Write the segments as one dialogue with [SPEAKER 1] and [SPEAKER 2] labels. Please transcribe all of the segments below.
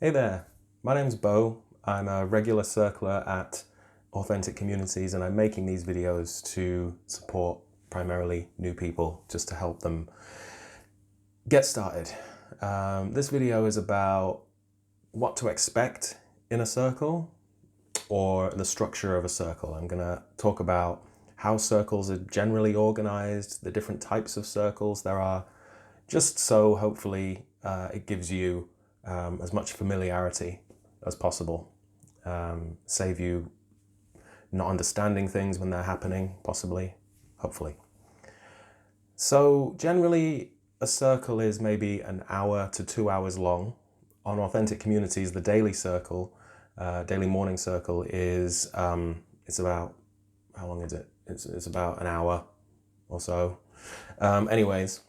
[SPEAKER 1] Hey there, my name's Bo. I'm a regular circler at Authentic Communities and I'm making these videos to support primarily new people, just to help them get started. This video is about what to expect in a circle or the structure of a circle. I'm going to talk about how circles are generally organized, the different types of circles there are, just so hopefully it gives you as much familiarity as possible. Save you not understanding things when they're happening, possibly, hopefully. So generally a circle is maybe an hour to 2 hours long. On Authentic Communities, the daily circle, daily morning circle is, it's about, how long is it? It's about an hour or so. Anyways,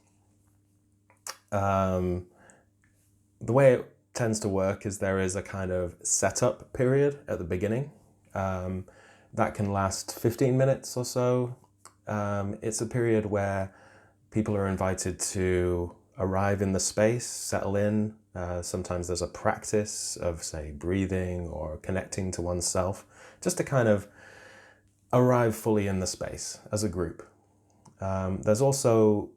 [SPEAKER 1] the way it tends to work is there is a kind of setup period at the beginning that can last 15 minutes or so. It's a period where people are invited to arrive in the space, settle in. Sometimes there's a practice of, say, breathing or connecting to oneself, just to kind of arrive fully in the space as a group. There's also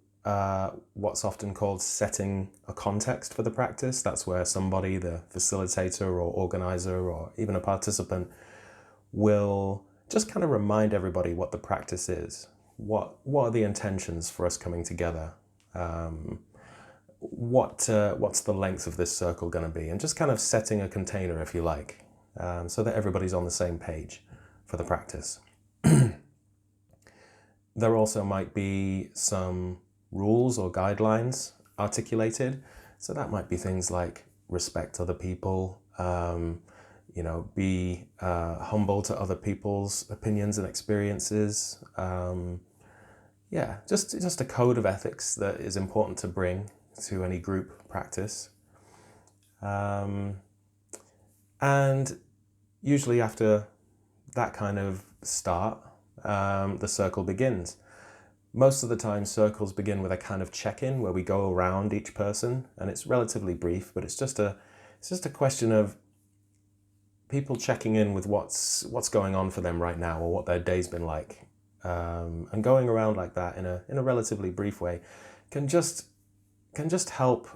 [SPEAKER 1] what's often called setting a context for the practice. That's where somebody, the facilitator or organizer or even a participant, will just kind of remind everybody what the practice is. What are the intentions for us coming together? What's the length of this circle going to be? And just kind of setting a container, if you like, so that everybody's on the same page for the practice. There also might be some rules or guidelines articulated. So that might be things like respect other people, be humble to other people's opinions and experiences. Just a code of ethics that is important to bring to any group practice. And usually after that kind of start, the circle begins. Most of the time circles begin with a kind of check-in where we go around each person, and it's relatively brief, but it's just a question of people checking in with what's going on for them right now or what their day's been like. And going around like that in a relatively brief way can just help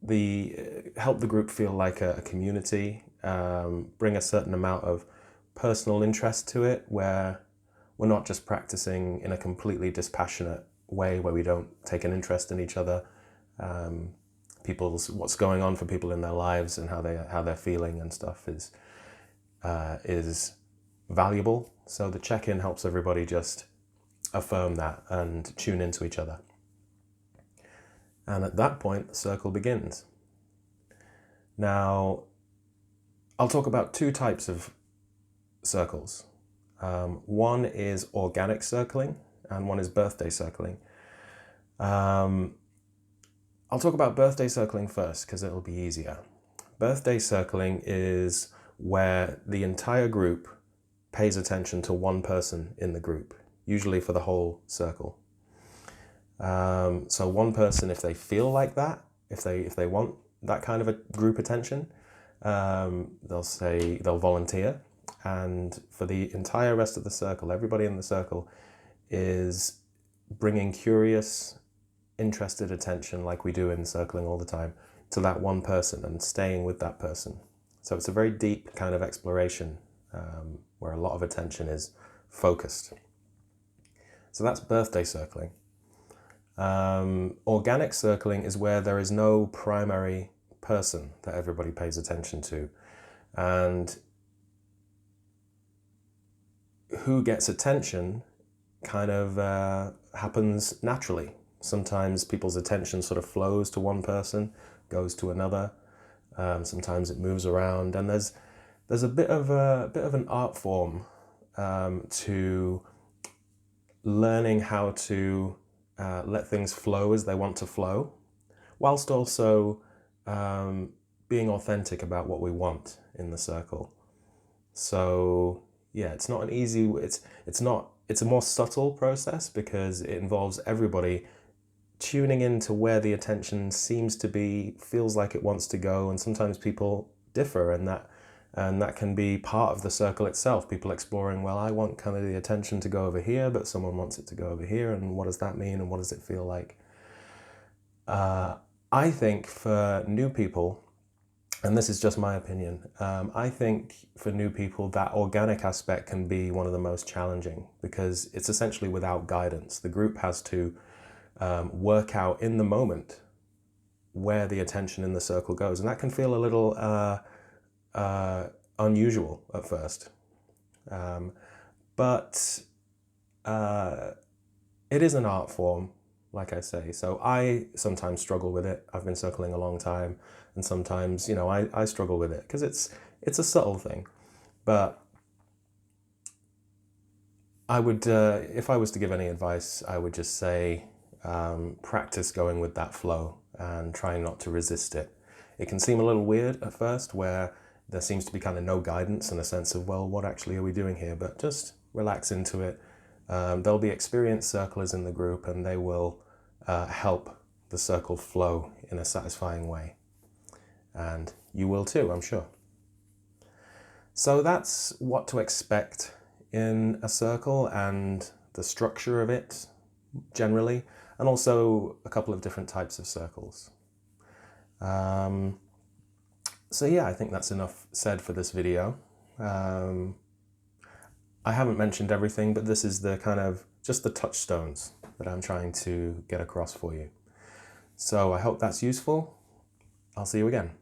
[SPEAKER 1] the group feel like a community, bring a certain amount of personal interest to it, where we're not just practicing in a completely dispassionate way where we don't take an interest in each other, what's going on for people in their lives and how they're feeling and stuff is valuable. So the check-in helps everybody just affirm that and tune into each other. And at that point, the circle begins. Now, I'll talk about two types of circles. One is organic circling and one is birthday circling. I'll talk about birthday circling first because it'll be easier. Birthday circling is where the entire group pays attention to one person in the group, usually for the whole circle. So one person, if they feel like that, if they want that kind of a group attention, they'll volunteer. And for the entire rest of the circle, everybody in the circle is bringing curious, interested attention, like we do in circling all the time, to that one person and staying with that person. So it's a very deep kind of exploration where a lot of attention is focused. So that's birthday circling. Organic circling is where there is no primary person that everybody pays attention to. And who gets attention kind of happens naturally. Sometimes people's attention sort of flows to one person, goes to another. Sometimes it moves around, and there's a bit of an art form to learning how to let things flow as they want to flow, whilst also being authentic about what we want in the circle. So yeah, it's not an easy, it's a more subtle process because it involves everybody tuning into where the attention seems to be, feels like it wants to go, and sometimes people differ, and that can be part of the circle itself. People exploring, well, I want kind of the attention to go over here, but someone wants it to go over here, and what does that mean, and what does it feel like? I think for new people, and this is just my opinion, I think for new people that organic aspect can be one of the most challenging, because it's essentially without guidance. The group has to work out in the moment where the attention in the circle goes, and that can feel a little unusual at first, but it is an art form, like I say. So I sometimes struggle with it. I've been circling a long time, and sometimes, you know, I struggle with it because it's a subtle thing. But I would, if I was to give any advice, I would just say practice going with that flow and try not to resist it. It can seem a little weird at first, where there seems to be kind of no guidance and a sense of, well, what actually are we doing here? But just relax into it. There'll be experienced circlers in the group, and they will help the circle flow in a satisfying way. And you will too, I'm sure. So that's what to expect in a circle and the structure of it generally, and also a couple of different types of circles. So yeah, I think that's enough said for this video. I haven't mentioned everything, but this is the kind of just the touchstones that I'm trying to get across for you. So I hope that's useful. I'll see you again.